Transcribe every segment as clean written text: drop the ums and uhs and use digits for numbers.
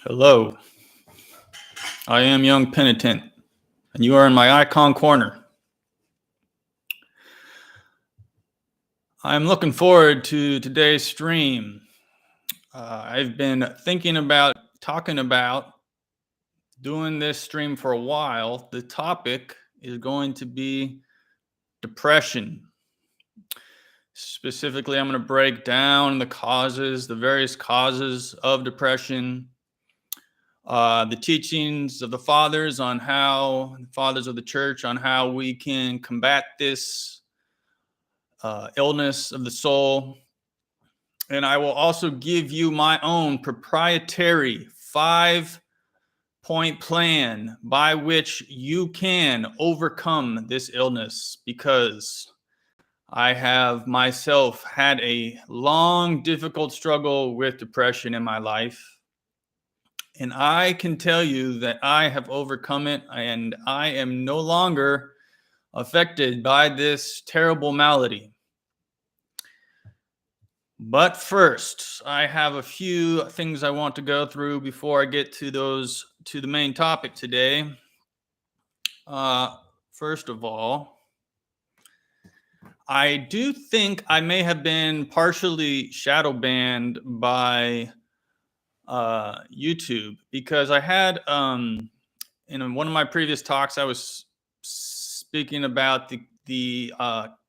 Hello, I am young Penitent, and you are in my icon corner. I'm looking forward to today's stream. I've been thinking about talking about doing this stream for a while. The topic is going to be depression. Specifically, I'm going to break down the various causes of depression, the teachings of the fathers of the church on how we can combat this illness of the soul. And I will also give you my own proprietary 5-point plan by which you can overcome this illness, because I have myself had a long, difficult struggle with depression in my life. And I can tell you that I have overcome it, and I am no longer affected by this terrible malady. But first, I have a few things I want to go through before I get to the main topic today. First of all, I do think I may have been partially shadow banned by YouTube, because I had in one of my previous talks I was speaking about the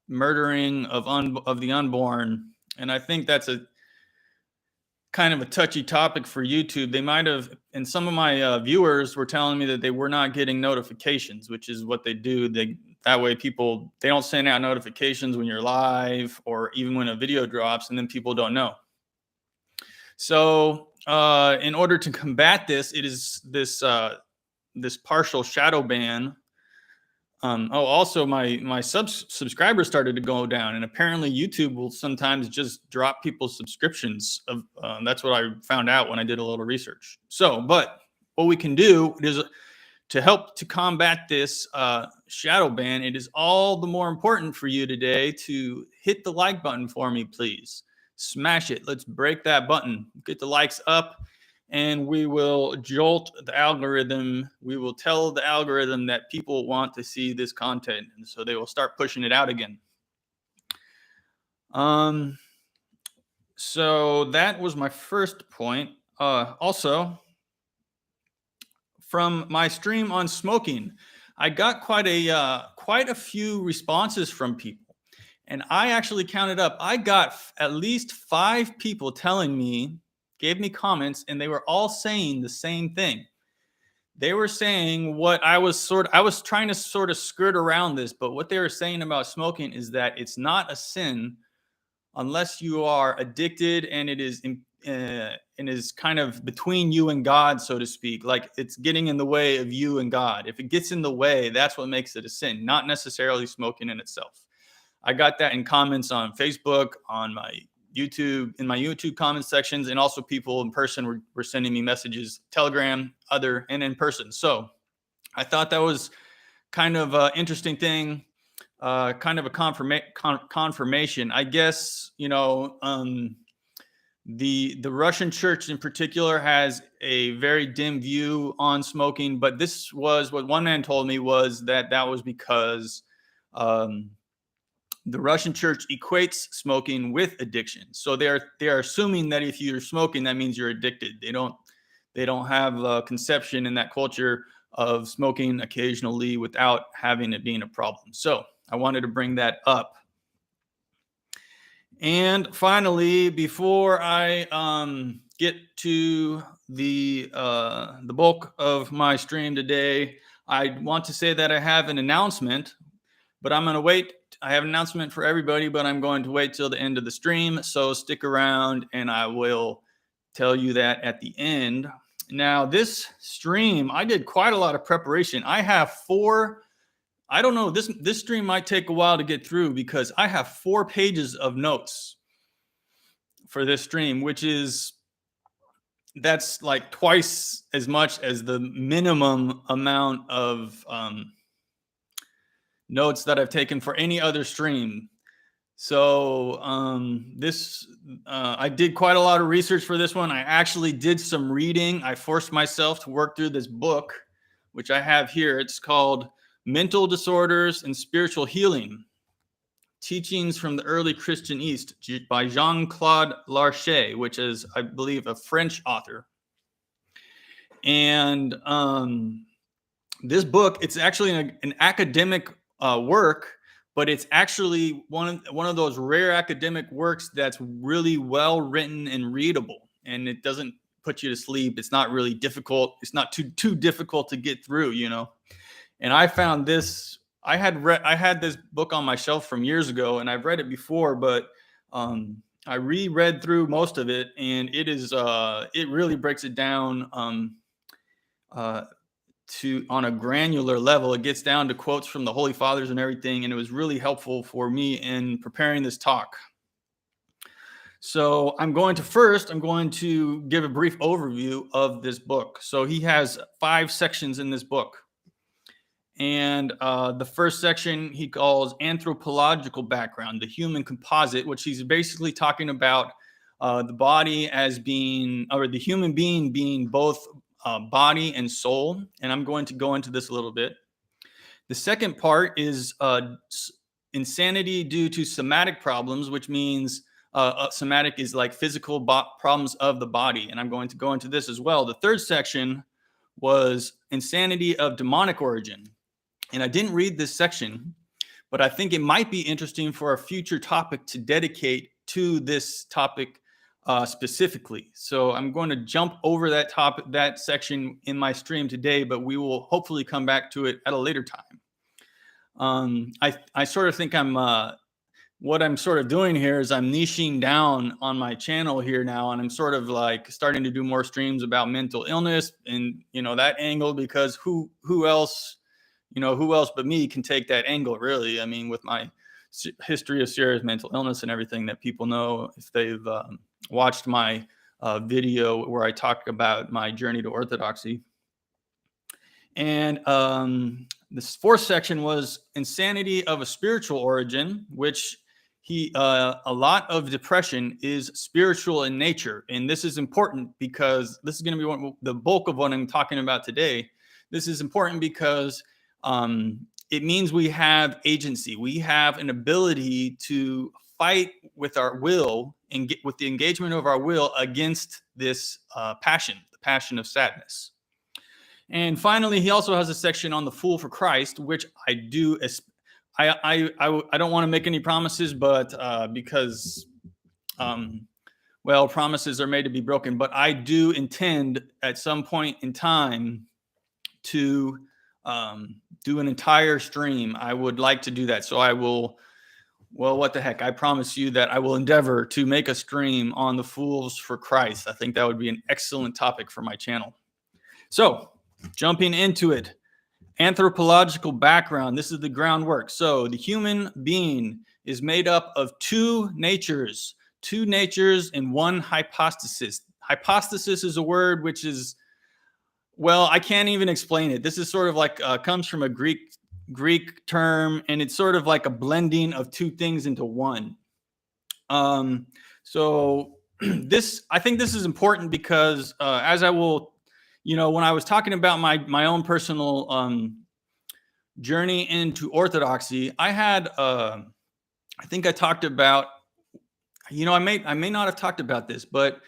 murdering of the unborn. And I think that's a kind of a touchy topic for YouTube. They might have, and some of my viewers were telling me that they were not getting notifications, which is what they do. That way they don't send out notifications when you're live or even when a video drops, and then people don't know. So in order to combat this, it is this partial shadow ban. Also, my subscribers started to go down, and apparently YouTube will sometimes just drop people's subscriptions. That's what I found out when I did a little research. But what we can do is to help to combat this shadow ban. It is all the more important for you today to hit the like button for me, please. Smash it. Let's break that button. Get the likes up. And we will jolt the algorithm. We will tell the algorithm that people want to see this content, and so they will start pushing it out again. So that was my first point. Also, from my stream on smoking, I got quite a few responses from people, and I actually counted up. I got at least 5 people gave me comments, and they were all saying the same thing. They were saying what I was trying to sort of skirt around this, but what they were saying about smoking is that it's not a sin unless you are addicted, and it is kind of between you and God, so to speak. Like, it's getting in the way of you and God. If it gets in the way, that's what makes it a sin, not necessarily smoking in itself. I got that in comments on Facebook, on my YouTube, in my YouTube comment sections, and also people in person were sending me messages, Telegram, and in person. So I thought that was kind of an interesting thing, kind of a confirmation. I guess, the Russian church in particular has a very dim view on smoking, but this was what one man told me, was that was because the Russian church equates smoking with addiction. So they are assuming that if you're smoking, that means you're addicted. They don't have a conception in that culture of smoking occasionally without having it being a problem. So I wanted to bring that up. And finally, before I get to the bulk of my stream today, I want to say that I have an announcement, but I'm going to wait. I have an announcement for everybody, but I'm going to wait till the end of the stream. So stick around, and I will tell you that at the end. Now, this stream, I did quite a lot of preparation. I have 4. I don't know, this stream might take a while to get through, because I have 4 pages of notes for this stream, that's like twice as much as the minimum amount of notes that I've taken for any other stream. So this I did quite a lot of research for this one. I actually did some reading. I forced myself to work through this book, which I have here. It's called Mental Disorders and Spiritual Healing, Teachings from the Early Christian East by Jean-Claude Larcher, which is, I believe, a French author. And this book, it's actually an academic work, but it's actually one of those rare academic works that's really well written and readable, and it doesn't put you to sleep. It's not really difficult. It's not too difficult to get through, you know. And I found this. I had this book on my shelf from years ago, and I've read it before, but I reread through most of it, and it really breaks it down on a granular level. It gets down to quotes from the Holy Fathers and everything, and it was really helpful for me in preparing this talk. So I'm going to give a brief overview of this book. So he has 5 sections in this book. And the first section he calls anthropological background, the human composite, which he's basically talking about the body as being, or the human being being both body and soul. And I'm going to go into this a little bit. The second part is insanity due to somatic problems, which means somatic is like physical problems of the body. And I'm going to go into this as well. The third section was insanity of demonic origin. And I didn't read this section, but I think it might be interesting for a future topic to dedicate to this topic specifically. So I'm going to jump over that section in my stream today, but we will hopefully come back to it at a later time. I sort of think what I'm sort of doing here is I'm niching down on my channel here now, and I'm sort of like starting to do more streams about mental illness and, you know, that angle, because who else but me can take that angle, really? I mean, with my history of serious mental illness and everything that people know, if they've watched my video where I talk about my journey to orthodoxy. And this fourth section was insanity of a spiritual origin, which a lot of depression is spiritual in nature. And this is important because this is going to be the bulk of what I'm talking about today. This is important because it means we have agency. We have an ability to fight with our will and get with the engagement of our will against this passion, the passion of sadness. And finally, he also has a section on the fool for Christ, which I do. I don't want to make any promises, but because promises are made to be broken. But I do intend at some point in time to do an entire stream. I would like to do that. So I will, what the heck? I promise you that I will endeavor to make a stream on the fools for Christ. I think that would be an excellent topic for my channel. So jumping into it, anthropological background. This is the groundwork. So the human being is made up of 2 natures and 1 hypostasis. Hypostasis is a word which is, well, I can't even explain it. This is sort of like comes from a Greek term, and it's sort of like a blending of 2 things into one. So I think this is important because as I will, when I was talking about my own personal journey into orthodoxy, I had I think I talked about, I may not have talked about this, but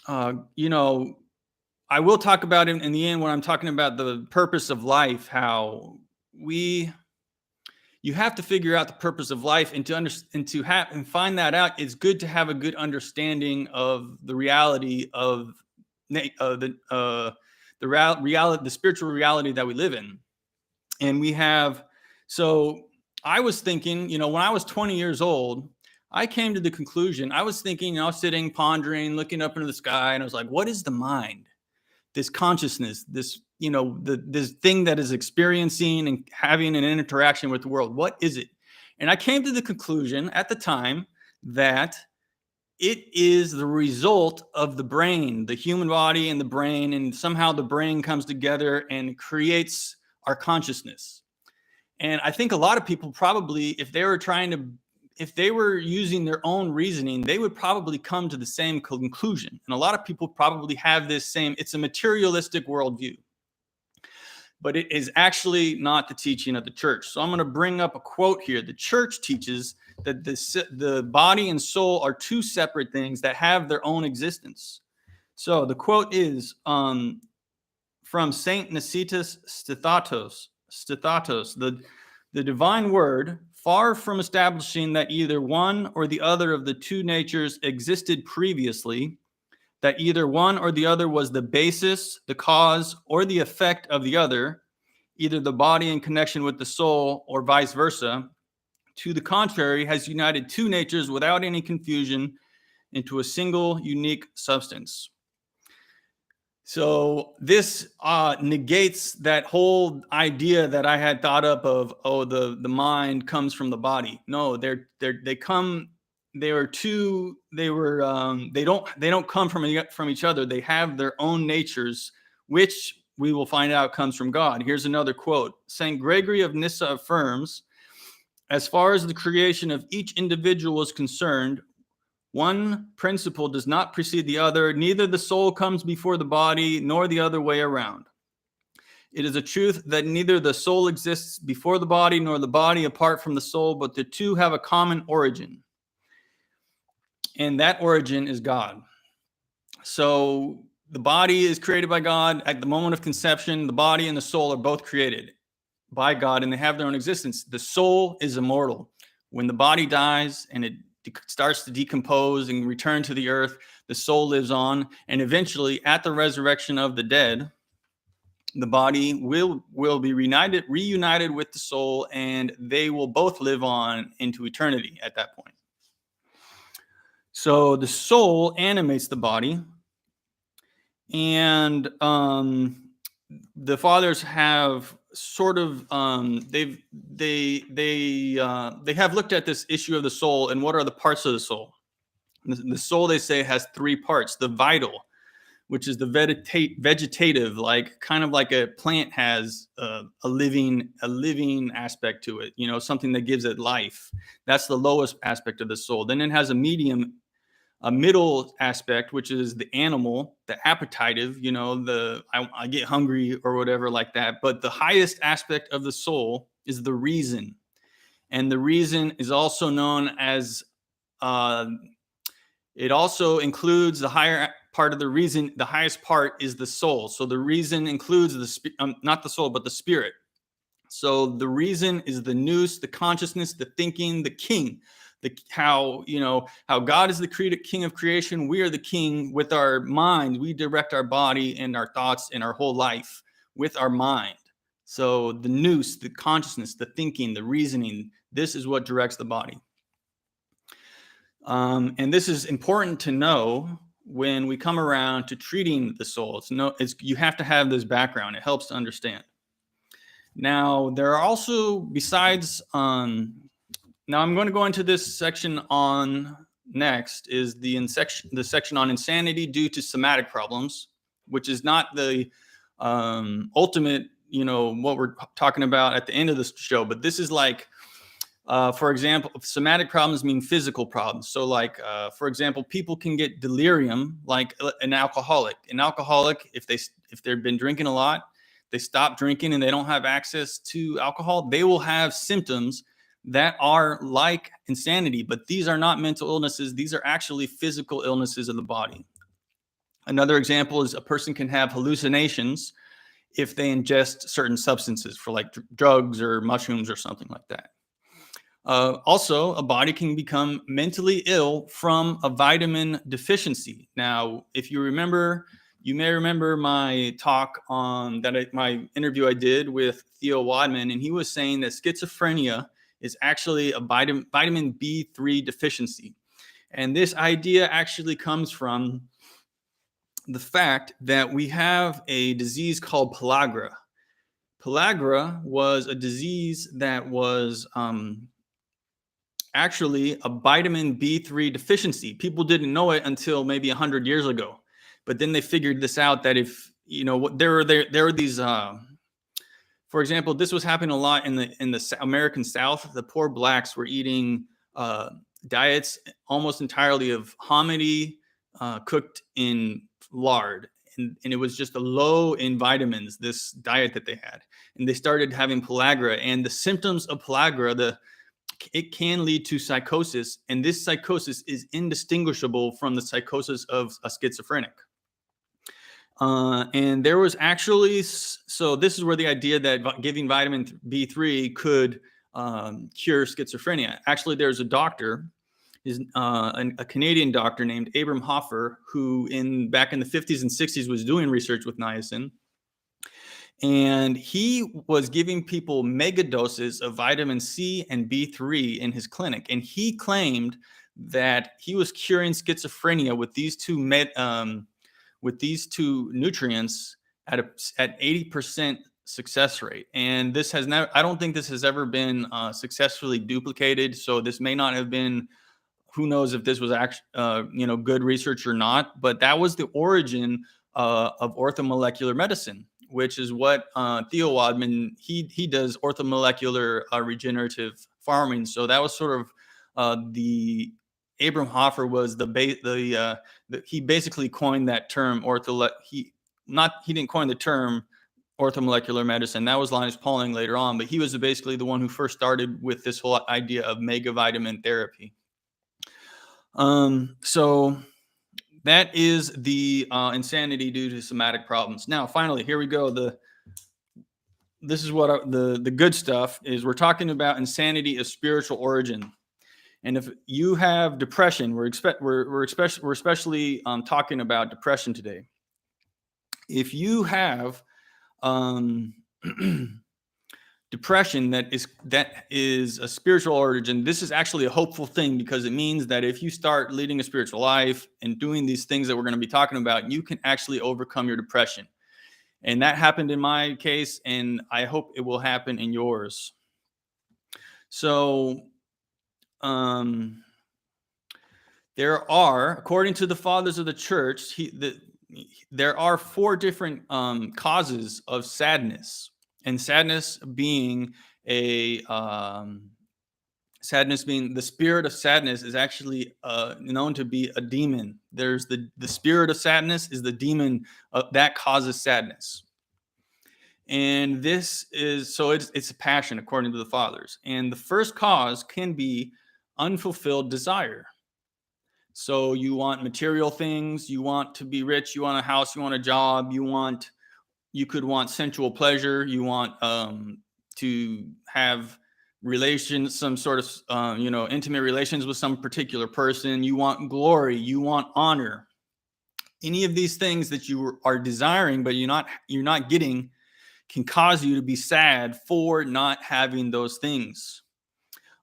I will talk about it in the end when I'm talking about the purpose of life, how you have to figure out the purpose of life, and to find that out, it's good to have a good understanding of the reality of the spiritual reality that we live in. And so I was thinking, when I was 20 years old, I came to the conclusion, I was thinking, I was sitting, pondering, looking up into the sky, and I was like, what is the mind? This consciousness, this thing that is experiencing and having an interaction with the world. What is it? And I came to the conclusion at the time that it is the result of the brain, the human body and the brain, and somehow the brain comes together and creates our consciousness. And I think a lot of people probably, if they were trying to if they were using their own reasoning, they would probably come to the same conclusion. And a lot of people probably have this same, it's a materialistic worldview. But it is actually not the teaching of the church. So I'm going to bring up a quote here. The church teaches that the body and soul are two separate things that have their own existence. So the quote is from Saint Nicetas Stithatos, the divine word, far from establishing that either one or the other of the two natures existed previously, that either one or the other was the basis, the cause, or the effect of the other, either the body in connection with the soul or vice versa, to the contrary, has united two natures without any confusion into a single unique substance. So this negates that whole idea that I had thought up of, oh, the mind comes from the body. No, they don't come from each other. They have their own natures, which we will find out comes from God. Here's another quote. Saint Gregory of Nyssa affirms, as far as the creation of each individual is concerned, one principle does not precede the other. Neither the soul comes before the body, nor the other way around. It is a truth that neither the soul exists before the body, nor the body apart from the soul, but the two have a common origin. And that origin is God. So the body is created by God. At the moment of conception, the body and the soul are both created by God, and they have their own existence. The soul is immortal. When the body dies and it starts to decompose and return to the earth, the soul lives on, and eventually at the resurrection of the dead, the body will be reunited with the soul, and they will both live on into eternity at that point. So the soul animates the body, and the fathers have sort of they have looked at this issue of the soul and what are the parts of the soul. The soul, they say, has three parts: the vital, which is the vegetative, like kind of like a plant has a living aspect to it, something that gives it life. That's the lowest aspect of the soul. Then it has a middle aspect, which is the animal, the appetitive, I get hungry or whatever like that. But the highest aspect of the soul is the reason. And the reason is also known as, it also includes the higher part of the reason. The highest part is the soul. So the reason includes not the soul, but the spirit. So the reason is the nous, the consciousness, the thinking, the king. How God is the king of creation. We are the king with our mind. We direct our body and our thoughts and our whole life with our mind. So the nous, the consciousness, the thinking, the reasoning, this is what directs the body. And this is important to know when we come around to treating the soul. You have to have this background. It helps to understand. Now, there are also, besides, now I'm going to go into this section on next, is the section on insanity due to somatic problems, which is not the ultimate, what we're talking about at the end of this show, but this is like, for example, somatic problems mean physical problems. So like, for example, people can get delirium like an alcoholic. An alcoholic, if they've been drinking a lot, they stop drinking and they don't have access to alcohol, they will have symptoms that are like insanity, but these are not mental illnesses. These are actually physical illnesses of the body. Another example is a person can have hallucinations if they ingest certain substances for like drugs or mushrooms or something like that. Also, a body can become mentally ill from a vitamin deficiency. Now, if you remember, you may remember my talk on my interview I did with Theo Wadman, and he was saying that schizophrenia is actually a vitamin B3 deficiency. And this idea actually comes from the fact that we have a disease called pellagra. Pellagra was a disease that was actually a vitamin B3 deficiency. People didn't know it until maybe 100 years ago. But then they figured this out, that if, there were these, for example, this was happening a lot in the American South. The poor blacks were eating diets almost entirely of hominy cooked in lard. And it was just a low in vitamins, this diet that they had. And they started having pellagra. And the symptoms of pellagra, it can lead to psychosis. And this psychosis is indistinguishable from the psychosis of a schizophrenic. And there was actually, so this is where the idea that giving vitamin B3 could cure schizophrenia. Actually, there's a doctor, a Canadian doctor named Abram Hoffer, who back in the 50s and 60s was doing research with niacin. And he was giving people mega doses of vitamin C and B3 in his clinic. And he claimed that he was curing schizophrenia with these two nutrients at 80% success rate. And this has never, I don't think this has ever been successfully duplicated. So this may not have been, who knows if this was actually, good research or not, but that was the origin of orthomolecular medicine, which is what Theo Wadman, he does orthomolecular regenerative farming. So that was sort of the Abram Hoffer was he basically coined that term he didn't coin the term orthomolecular medicine. That was Linus Pauling later on, but he was basically the one who first started with this whole idea of megavitamin therapy. So that is the insanity due to somatic problems. Now, finally, here we go. This is what the good stuff is. We're talking about insanity of spiritual origin. And if you have depression, we're especially talking about depression today. If you have depression that is a spiritual origin, this is actually a hopeful thing, because it means that if you start leading a spiritual life and doing these things that we're going to be talking about, you can actually overcome your depression. And that happened in my case, and I hope it will happen in yours. So there are, according to the fathers of the church, there are 4 different causes of sadness, and sadness being the spirit of sadness is actually known to be a demon. There's the spirit of sadness is the demon that causes sadness. And this is, so it's a passion according to the fathers. And the first cause can be unfulfilled desire. So you want material things, you want to be rich, you want a house, you want a job, you could want sensual pleasure, you want to have relations, some sort of intimate relations with some particular person, you want glory, you want honor. Any of these things that you are desiring but you're not getting can cause you to be sad for not having those things.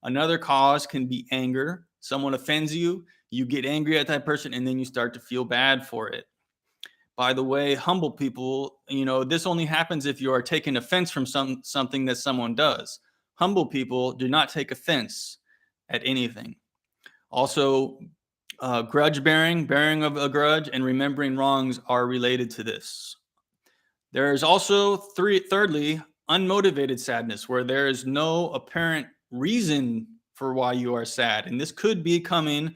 Another cause can be anger. Someone offends you, you get angry at that person, and then you start to feel bad for it. By the way, humble people, this only happens if you are taking offense from something that someone does. Humble people do not take offense at anything. Also, grudge bearing of a grudge, and remembering wrongs are related to this. There is also, thirdly, unmotivated sadness, where there is no apparent reason for why you are sad. And this could be coming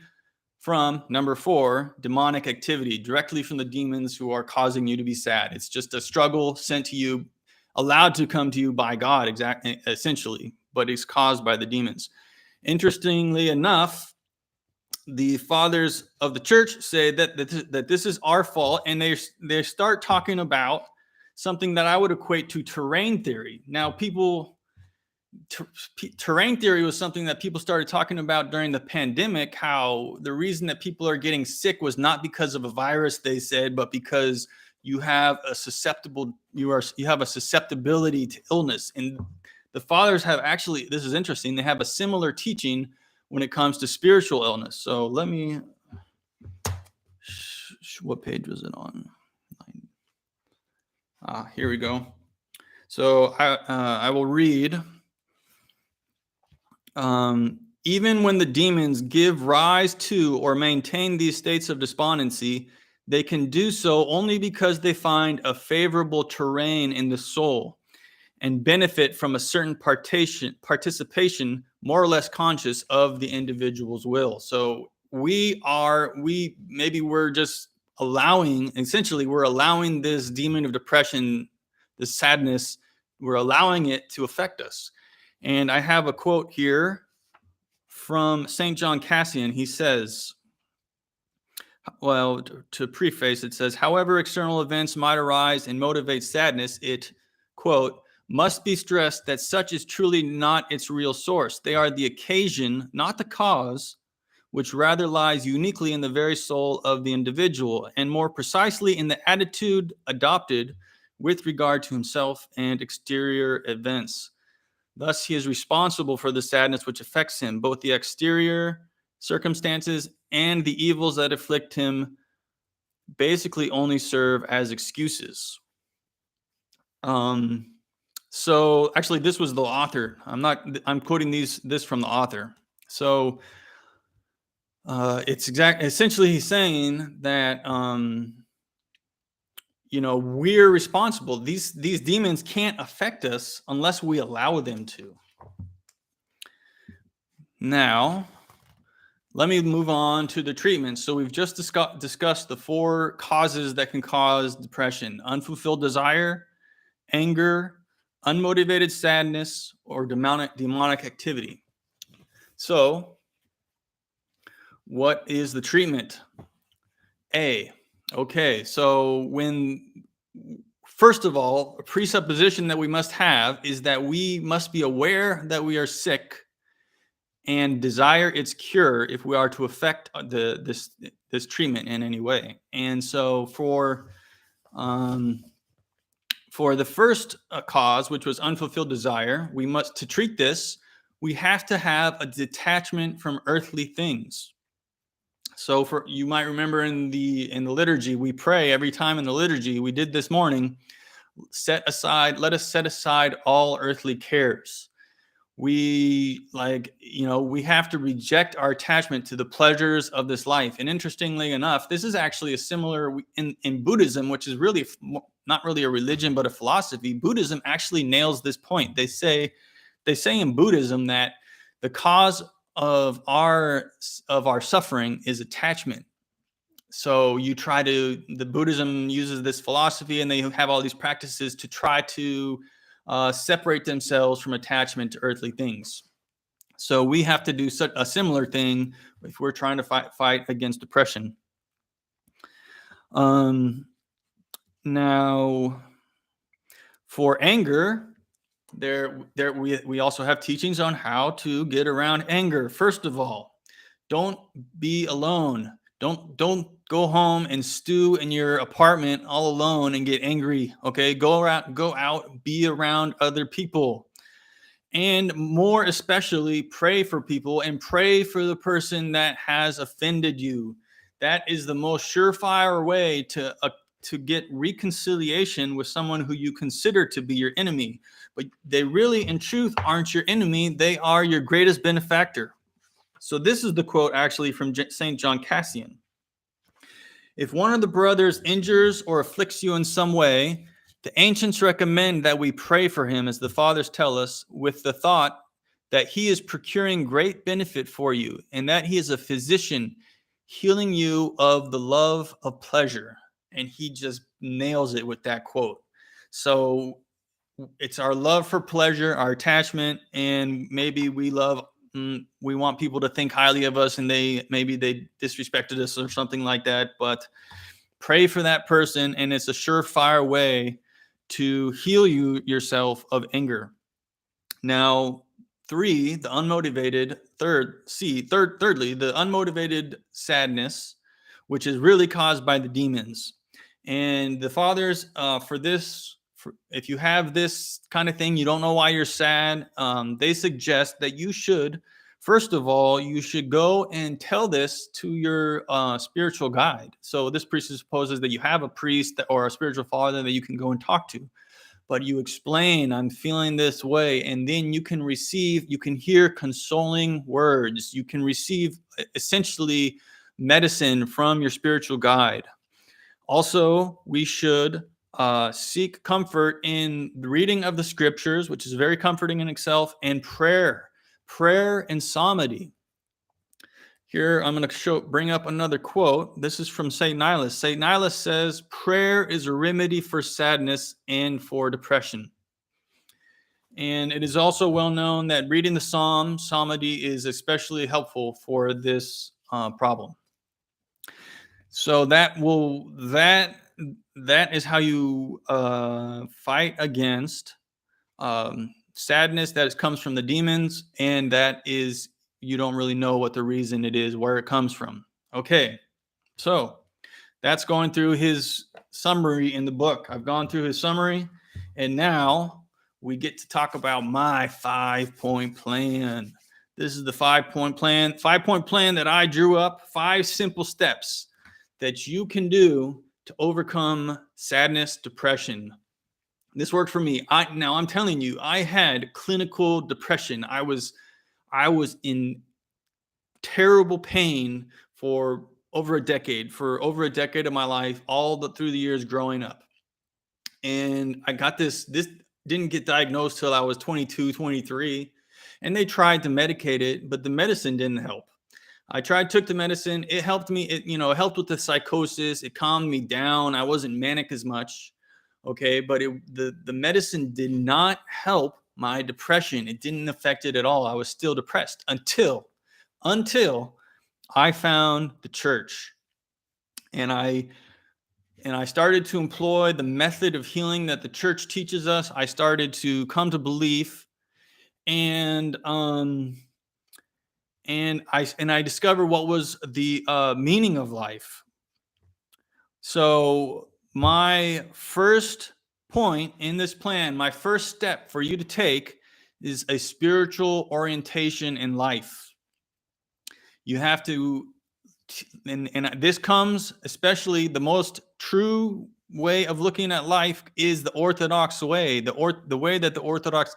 from, number 4, demonic activity, directly from the demons who are causing you to be sad. It's just a struggle sent to you, allowed to come to you by God, essentially, but it's caused by the demons. Interestingly enough, the fathers of the church say that this is our fault, and they start talking about something that I would equate to terrain theory. Now, terrain theory was something that people started talking about during the pandemic, how the reason that people are getting sick was not because of a virus, they said, but because you have a susceptibility to illness. And the fathers have actually, this is interesting, they have a similar teaching when it comes to spiritual illness. So let me, what page was it on? Here we go. So I will read. Even when the demons give rise to or maintain these states of despondency, they can do so only because they find a favorable terrain in the soul. and benefit from a certain participation, more or less conscious of the individual's will. So we're just essentially we're allowing this demon of depression, this sadness, we're allowing it to affect us. And I have a quote here from St. John Cassian. He says, well, to preface, it says, however external events might arise and motivate sadness, it, quote, must be stressed that such is truly not its real source. They are the occasion, not the cause, which rather lies uniquely in the very soul of the individual, and more precisely in the attitude adopted with regard to himself and exterior events. Thus, he is responsible for the sadness which affects him. Both the exterior circumstances and the evils that afflict him basically only serve as excuses. So actually, this was the author. I'm quoting this from the author. So essentially he's saying that we're responsible. These demons can't affect us unless we allow them to. Now, let me move on to the treatment. So we've just discussed the 4 causes that can cause depression: unfulfilled desire, anger, unmotivated sadness, or demonic activity. So what is the treatment? Okay, so first of all, a presupposition that we must have is that we must be aware that we are sick and desire its cure if we are to affect this treatment in any way. And so for the first cause, which was unfulfilled desire, to treat this, we have to have a detachment from earthly things. So you might remember in the liturgy, we pray every time in the liturgy. We did this morning. Let us set aside all earthly cares. We have to reject our attachment to the pleasures of this life. And interestingly enough, this is actually a similar in Buddhism, which is really not really a religion, but a philosophy. Buddhism actually nails this point. They say in Buddhism that the cause of our suffering is attachment. So the Buddhism uses this philosophy, and they have all these practices to try to separate themselves from attachment to earthly things. So we have to do a similar thing if we're trying to fight against depression. Now, for anger, we also have teachings on how to get around anger. First of all, don't be alone. Don't go home and stew in your apartment all alone and get angry. Okay, go out, be around other people, and more especially pray for people and pray for the person that has offended you. That is the most surefire way to get reconciliation with someone who you consider to be your enemy. But they really, in truth, aren't your enemy. They are your greatest benefactor. So this is the quote actually from St. John Cassian. If one of the brothers injures or afflicts you in some way, the ancients recommend that we pray for him, as the fathers tell us, with the thought that he is procuring great benefit for you, and that he is a physician healing you of the love of pleasure. And he just nails it with that quote. So it's our love for pleasure, our attachment, and maybe we want people to think highly of us, and maybe they disrespected us or something like that. But pray for that person, and it's a surefire way to heal yourself of anger. Now, thirdly, the unmotivated sadness, which is really caused by the demons. And the fathers, if you have this kind of thing, you don't know why you're sad, they suggest that you should, first of all, you should go and tell this to your spiritual guide. So this presupposes that you have a priest or a spiritual father that you can go and talk to. But you explain, I'm feeling this way, and then you can hear consoling words. You can receive essentially medicine from your spiritual guide. Also, we should seek comfort in the reading of the scriptures, which is very comforting in itself, and prayer and psalmody. Here, I'm going to bring up another quote. This is from St. Nilus. St. Nilus says, prayer is a remedy for sadness and for depression. And it is also well known that reading the psalmody, is especially helpful for this problem. So that is how you fight against sadness that comes from the demons, and that is, you don't really know what the reason it is, where it comes from. Okay, so that's going through his summary in the book. I've gone through his summary, and now we get to talk about my 5-point plan. This is the 5-point plan. 5-point plan that I drew up, 5 simple steps that you can do to overcome sadness, depression. This worked for me. Now I'm telling you, I had clinical depression. I was in terrible pain for over a decade of my life, through the years growing up. And I got this didn't get diagnosed till I was 22, 23. And they tried to medicate it, but the medicine didn't help. I took the medicine. It helped me. It helped with the psychosis. It calmed me down. I wasn't manic as much. Okay. But the medicine did not help my depression. It didn't affect it at all. I was still depressed until I found the church. And I started to employ the method of healing that the church teaches us. I started to come to belief, and I discovered what was the meaning of life. So my first point in this plan, my first step for you to take, is a spiritual orientation in life. You have to, and this comes, especially the most true way of looking at life is the Orthodox way, the way that the Orthodox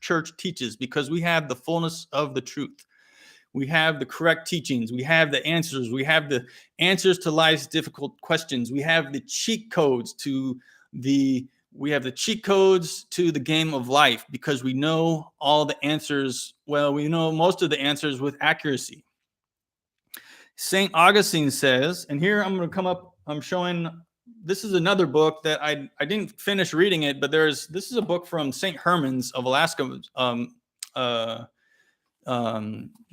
Church teaches, because we have the fullness of the truth. We have the correct teachings. We have the answers. We have the answers to life's difficult questions. We have the cheat codes to the game of life, because we know all the answers. Well, we know most of the answers with accuracy. St. Augustine says, and here I'm showing, this is another book that I didn't finish reading it, but this is a book from St. Herman's of Alaska,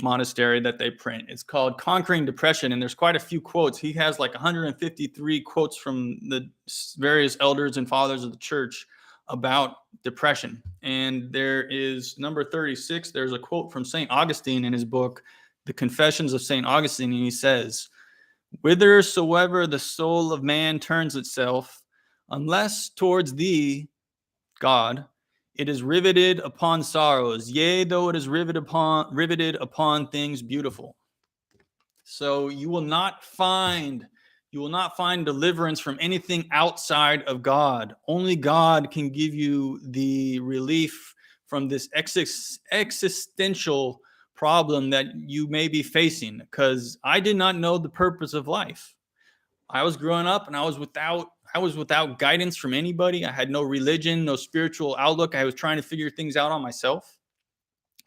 monastery that they print. It's called Conquering Depression, and there's quite a few quotes. He has like 153 quotes from the various elders and fathers of the church about depression. And there is number 36. There's a quote from St. Augustine in his book, The Confessions of St. Augustine, and he says, "Whithersoever the soul of man turns itself, unless towards thee, God, it is riveted upon sorrows, yea, though it is riveted upon things beautiful." So you will not find deliverance from anything outside of God. Only God can give you the relief from this existential problem that you may be facing, because I did not know the purpose of life. I was growing up and I was without guidance from anybody. I had no religion, no spiritual outlook. I was trying to figure things out on myself,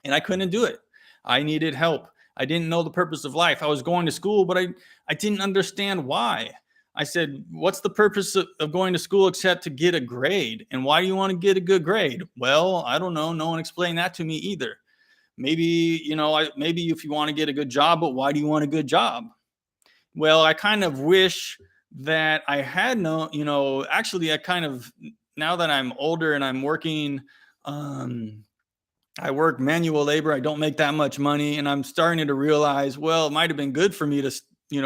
and I couldn't do it. I needed help. I didn't know the purpose of life. I was going to school, but I didn't understand why. I said, what's the purpose of going to school except to get a grade? And why do you want to get a good grade? Well, I don't know. No one explained that to me either. Maybe if you want to get a good job, but why do you want a good job? Well, I kind of wish that I had now that I'm older and I'm working, I work manual labor. I don't make that much money. And I'm starting to realize, well, it might've been good for me to,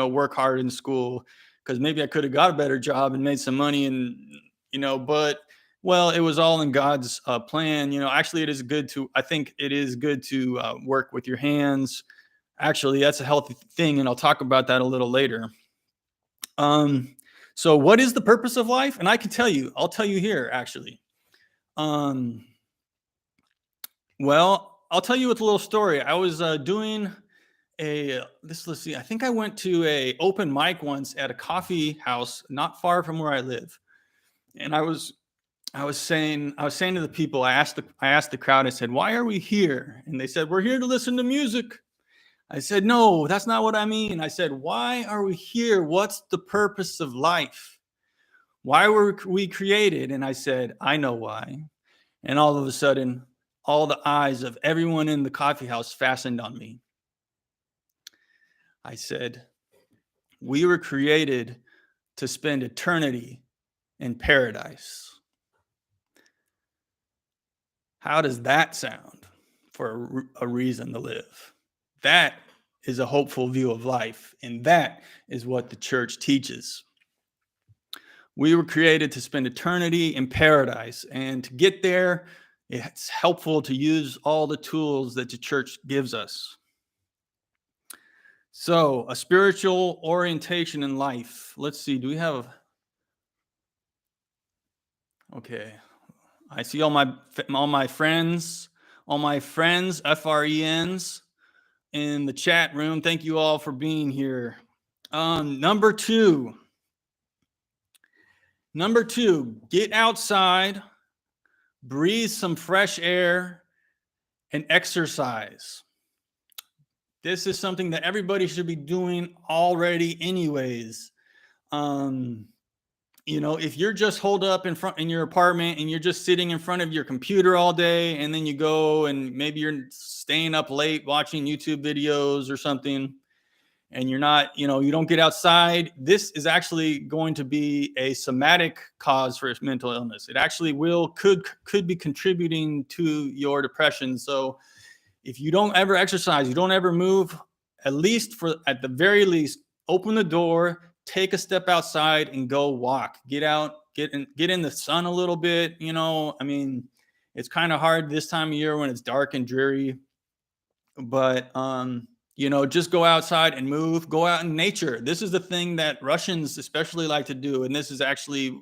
work hard in school, because maybe I could have got a better job and made some money, and, but it was all in God's plan. Actually I think it is good to work with your hands. Actually, that's a healthy thing, and I'll talk about that a little later. So what is the purpose of life? And I'll tell you here, actually. I'll tell you with a little story. I was doing let's see, I think I went to a open mic once at a coffee house not far from where I live. And I was saying to the people, I asked the crowd, I said, why are we here? And they said, we're here to listen to music. I said, no, that's not what I mean. I said, why are we here? What's the purpose of life? Why were we created? And I said, I know why. And all of a sudden, all the eyes of everyone in the coffee house fastened on me. I said, we were created to spend eternity in paradise. How does that sound for a reason to live? That is a hopeful view of life, and that is what the church teaches. We were created to spend eternity in paradise, and to get there, it's helpful to use all the tools that the church gives us. So, a spiritual orientation in life. Let's see, do we have... Okay, I see all my friends, FRENs in the chat room. Thank you all for being here. Number two, get outside, breathe some fresh air, and exercise. This is something that everybody should be doing already anyways. If you're just holed up in your apartment and you're just sitting in front of your computer all day, and then you go and maybe you're staying up late watching YouTube videos or something, and you're not, you don't get outside, this is actually going to be a somatic cause for mental illness. It actually could be contributing to your depression. So if you don't ever exercise, you don't ever move, at the very least, open the door, take a step outside and go walk. Get out, get in the sun a little bit. It's kind of hard this time of year when it's dark and dreary, but just go outside and move, go out in nature. This is the thing that Russians especially like to do. And this is actually,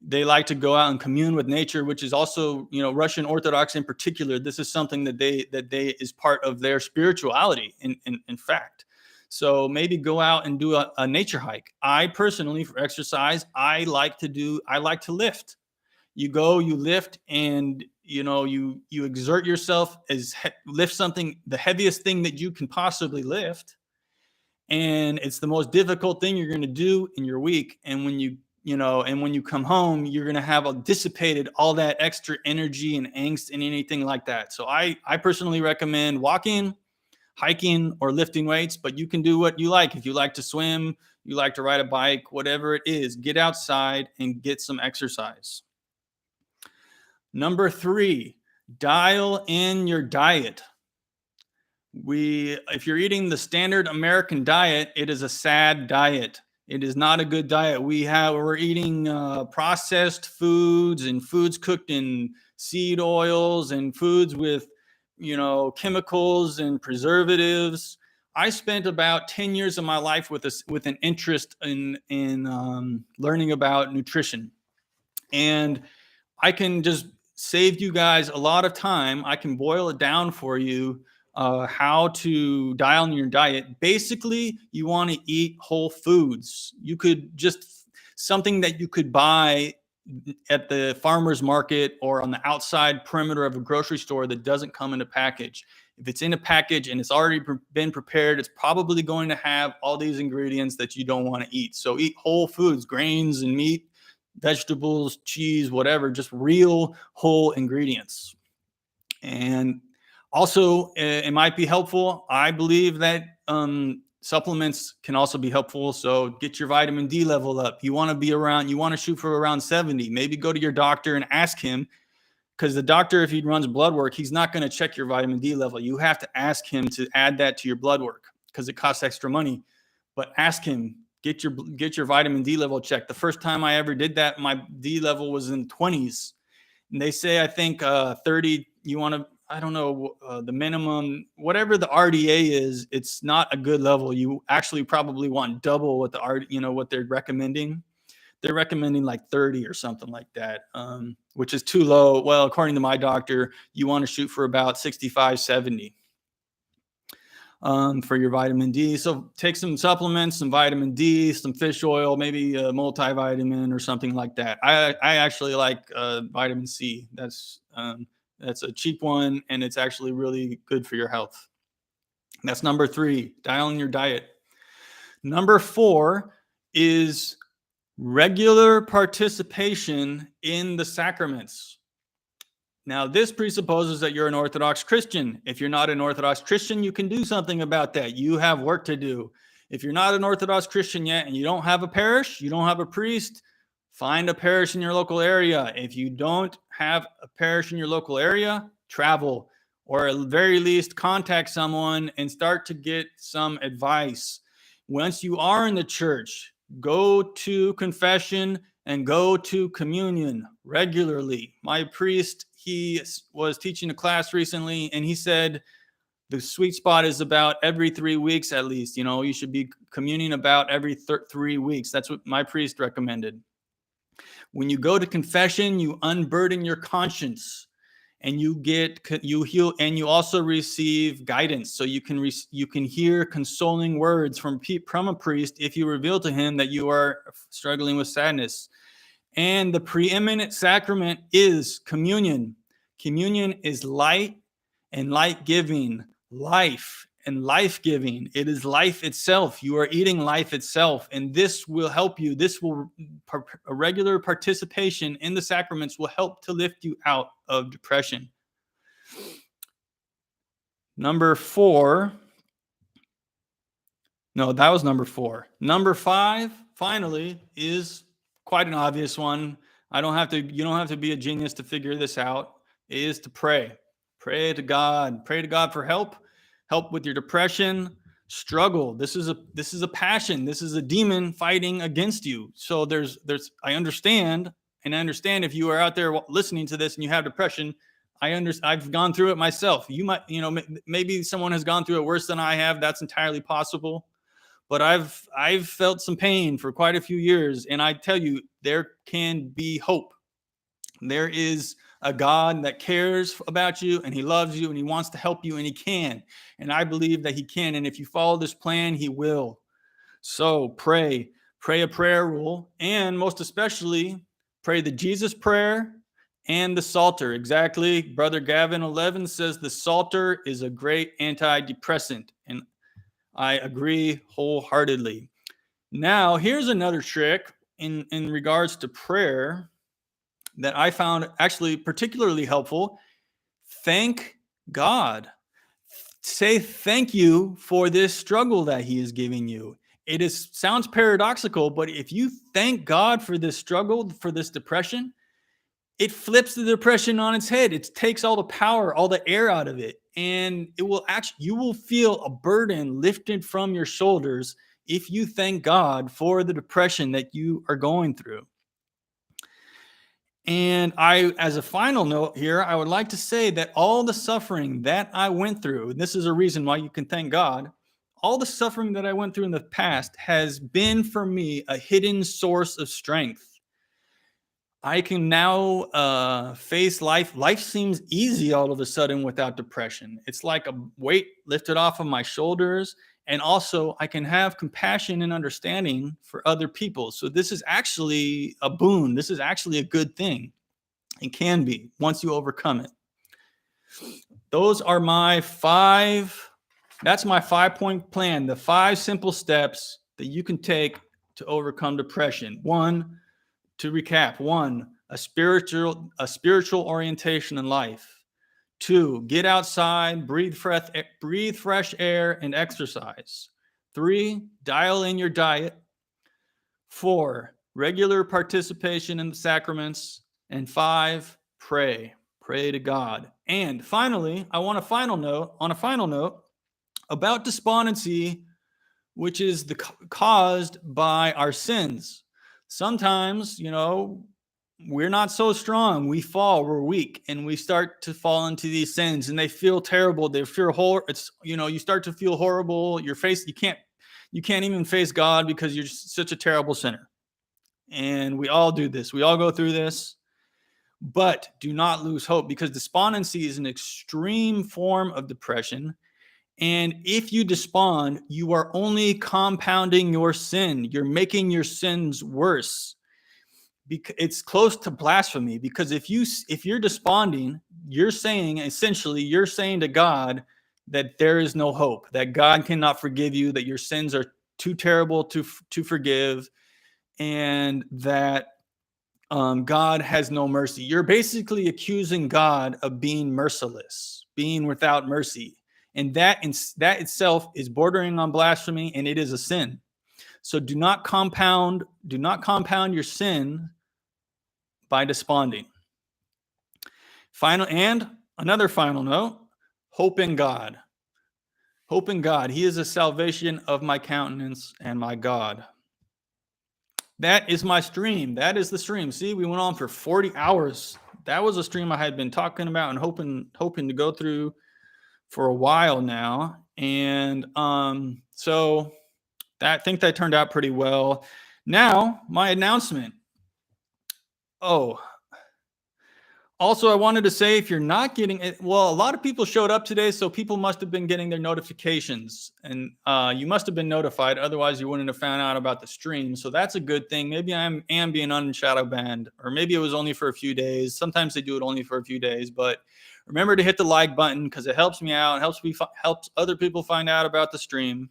they like to go out and commune with nature, which is also, Russian Orthodox in particular. This is something that they is part of their spirituality in fact. So maybe go out and do a nature hike. I personally, for exercise, I like to lift. You go, you lift, and you exert yourself, lift something, the heaviest thing that you can possibly lift. And it's the most difficult thing you're going to do in your week. And when you come home, you're going to have dissipated all that extra energy and angst and anything like that. So I personally recommend walking, hiking, or lifting weights, but you can do what you like. If you like to swim, you like to ride a bike, whatever it is, get outside and get some exercise. Number 3, dial in your diet. If you're eating the standard American diet, it is a sad diet. It is not a good diet. We're eating processed foods and foods cooked in seed oils and foods with chemicals and preservatives. I spent about 10 years of my life with an interest in learning about nutrition, and I can just save you guys a lot of time. I can boil it down for you, how to dial in your diet. Basically, you want to eat whole foods. You could something that you could buy at the farmer's market or on the outside perimeter of a grocery store that doesn't come in a package. If it's in a package and it's already been prepared, it's probably going to have all these ingredients that you don't want to eat. So eat whole foods, grains and meat, vegetables, cheese, whatever, just real whole ingredients. And also, it might be helpful. I believe that supplements can also be helpful. So get your vitamin D level up. You want to shoot for around 70. Maybe go to your doctor and ask him, because the doctor, if he runs blood work, he's not going to check your vitamin D level. You have to ask him to add that to your blood work because it costs extra money. But ask him, get your vitamin D level checked. The first time I ever did that, my D level was in 20s. And they say, I think 30, you want to, I don't know, the minimum, whatever the RDA is, it's not a good level. You actually probably want double what what they're recommending. They're recommending like 30 or something like that, which is too low. Well, according to my doctor, you want to shoot for about 65, 70. for your vitamin D. So take some supplements, some vitamin D, some fish oil, maybe a multivitamin or something like that. I actually like vitamin C. That's a cheap one, and it's actually really good for your health. That's number 3, dial in your diet. Number 4 is regular participation in the sacraments. Now, this presupposes that you're an Orthodox Christian. If you're not an Orthodox Christian, you can do something about that. You have work to do. If you're not an Orthodox Christian yet and you don't have a parish, you don't have a priest, find a parish in your local area. If you don't have a parish in your local area, travel, or at the very least contact someone and start to get some advice. Once you are in the church, go to confession and go to communion regularly. My priest, he was teaching a class recently, and he said the sweet spot is about every 3 weeks at least. You should be communing about every 3 weeks. That's what my priest recommended. When you go to confession, you unburden your conscience, and you heal, and you also receive guidance. So you can hear consoling words from a priest if you reveal to him that you are struggling with sadness. And the preeminent sacrament is communion. Communion is light and light giving, life and life giving. It is life itself. You are eating life itself. And this will help you. A regular participation in the sacraments will help to lift you out of depression. Number 4. No, that was number 4. Number 5, finally, is quite an obvious one. You don't have to be a genius to figure this out. It is to pray. Pray to God. Pray to God for help with your depression, struggle. This is a passion. This is a demon fighting against you. So I understand if you are out there listening to this and you have depression. I've gone through it myself. You might, maybe someone has gone through it worse than I have. That's entirely possible. But I've felt some pain for quite a few years, and I tell you, there can be hope. There is a God that cares about you, and he loves you, and he wants to help you, and he can. And I believe that he can. And if you follow this plan, he will. So pray a prayer rule, and most especially pray the Jesus prayer and the Psalter. Exactly. Brother Gavin 11 says the Psalter is a great antidepressant. And I agree wholeheartedly. Now, here's another trick in regards to prayer that I found actually particularly helpful. Thank God. Say thank you for this struggle that he is giving you. Sounds paradoxical, but if you thank God for this struggle, for this depression, it flips the depression on its head. It takes all the power, all the air out of it. And you will feel a burden lifted from your shoulders if you thank God for the depression that you are going through. And as a final note here, I would like to say that all the suffering that I went through, and this is a reason why you can thank God, all the suffering that I went through in the past has been for me a hidden source of strength. I can now face life. Life seems easy all of a sudden without depression. It's like a weight lifted off of my shoulders. And also, I can have compassion and understanding for other people. So this is actually a boon. This is actually a good thing. It can be once you overcome it. Those are my 5. That's my 5-point plan. The 5 simple steps that you can take to overcome depression. 1, to recap, 1, a spiritual orientation in life. 2, get outside, breathe fresh air, and exercise. 3, dial in your diet. 4, regular participation in the sacraments. And 5, pray to God. And finally, on a final note, about despondency, which is caused by our sins. Sometimes, we're not so strong. We fall, we're weak, and we start to fall into these sins, and they feel terrible. They feel horrible. You start to feel horrible. You can't even face God because you're just such a terrible sinner. And we all do this. We all go through this. But do not lose hope, because despondency is an extreme form of depression, And if you despond, you are only compounding your sin. You're making your sins worse. It's close to blasphemy, because if you're desponding, you're saying to God that there is no hope, that God cannot forgive you, that your sins are too terrible to forgive, and that God has no mercy. You're basically accusing God of being merciless, being without mercy. And that itself is bordering on blasphemy, and it is a sin. So do not compound your sin by desponding. Another final note, hope in God. Hope in God. He is the salvation of my countenance and my God. That is my stream. That is the stream. See, we went on for 40 hours. That was a stream I had been talking about and hoping to go through for a while now. And so I think that turned out pretty well. Now, my announcement. Oh, also, I wanted to say, if you're not getting it, well, a lot of people showed up today, so people must have been getting their notifications, and you must have been notified. Otherwise, you wouldn't have found out about the stream. So that's a good thing. Maybe I am being unshadow banned, or maybe it was only for a few days. Sometimes they do it only for a few days, but remember to hit the like button, because it helps me out. It helps other people find out about the stream.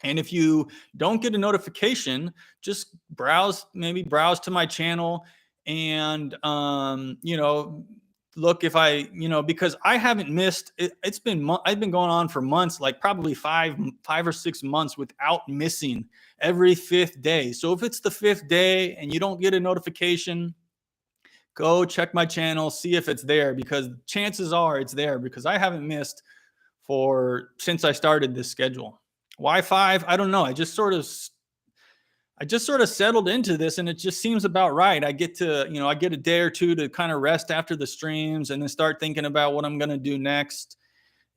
And if you don't get a notification, just browse to my channel and look if because I haven't missed it. I've been going on for months, like probably five or 6 months without missing every 5th day. So if it's the 5th day and you don't get a notification, go check my channel, see if it's there, because chances are it's there, because I haven't missed since I started this schedule. Why 5? I don't know. I just sort of settled into this, and it just seems about right. I get a day or two to kind of rest after the streams, and then start thinking about what I'm going to do next.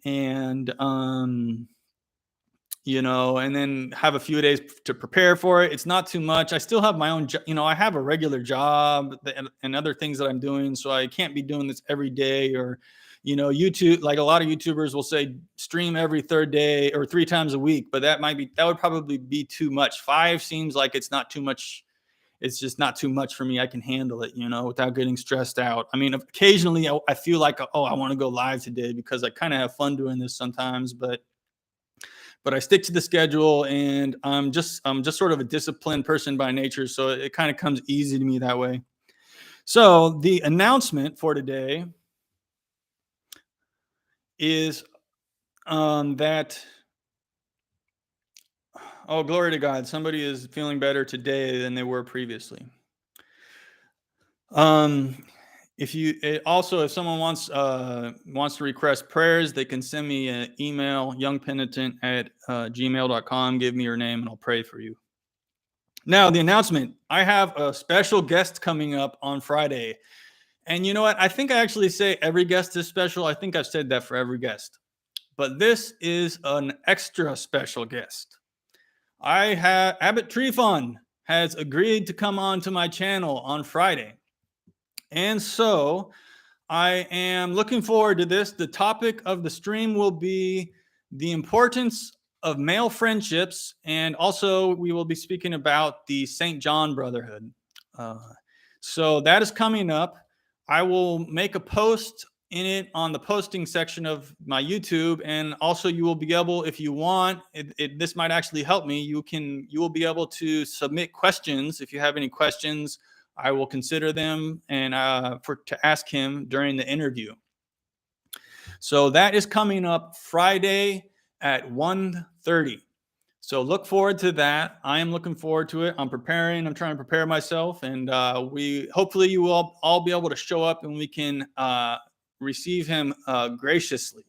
And, and then have a few days to prepare for it. It's not too much. I still have my own, I have a regular job and other things that I'm doing. So I can't be doing this every day, or, YouTube, like a lot of YouTubers will say stream every 3rd day or 3 times a week, but that would probably be too much. 5 seems like it's not too much. It's just not too much for me. I can handle it, without getting stressed out. I mean, occasionally I feel like, I want to go live today, because I kind of have fun doing this sometimes, but I stick to the schedule, and I'm just sort of a disciplined person by nature. So it kind of comes easy to me that way. So the announcement for today is that, oh, glory to God, somebody is feeling better today than they were previously. If someone wants to request prayers, they can send me an email, youngpenitent@gmail.com. Give me your name and I'll pray for you. Now, the announcement. I have a special guest coming up on Friday. And you know what? I think I actually say every guest is special. I think I've said that for every guest. But this is an extra special guest. Abbot Trifon has agreed to come on to my channel on Friday. And so I am looking forward to this. The topic of the stream will be the importance of male friendships, and also we will be speaking about the St. John Brotherhood. So that is coming up. I will make a post in it on the posting section of my YouTube, and also you will be able, if you want, this might actually help me. You will be able to submit questions. If you have any questions, I will consider them and to ask him during the interview. So that is coming up Friday at 1:30. So look forward to that. I am looking forward to it. I'm trying to prepare myself, and hopefully you will all be able to show up, and we can receive him graciously.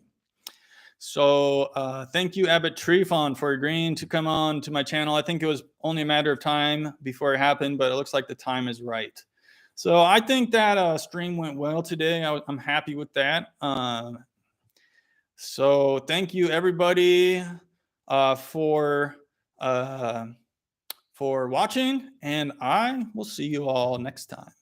So thank you, Abbot Trifon, for agreeing to come on to my channel. I think it was only a matter of time before it happened, but it looks like the time is right. So I think that stream went well today. I'm happy with that. So thank you, everybody, for watching, and I will see you all next time.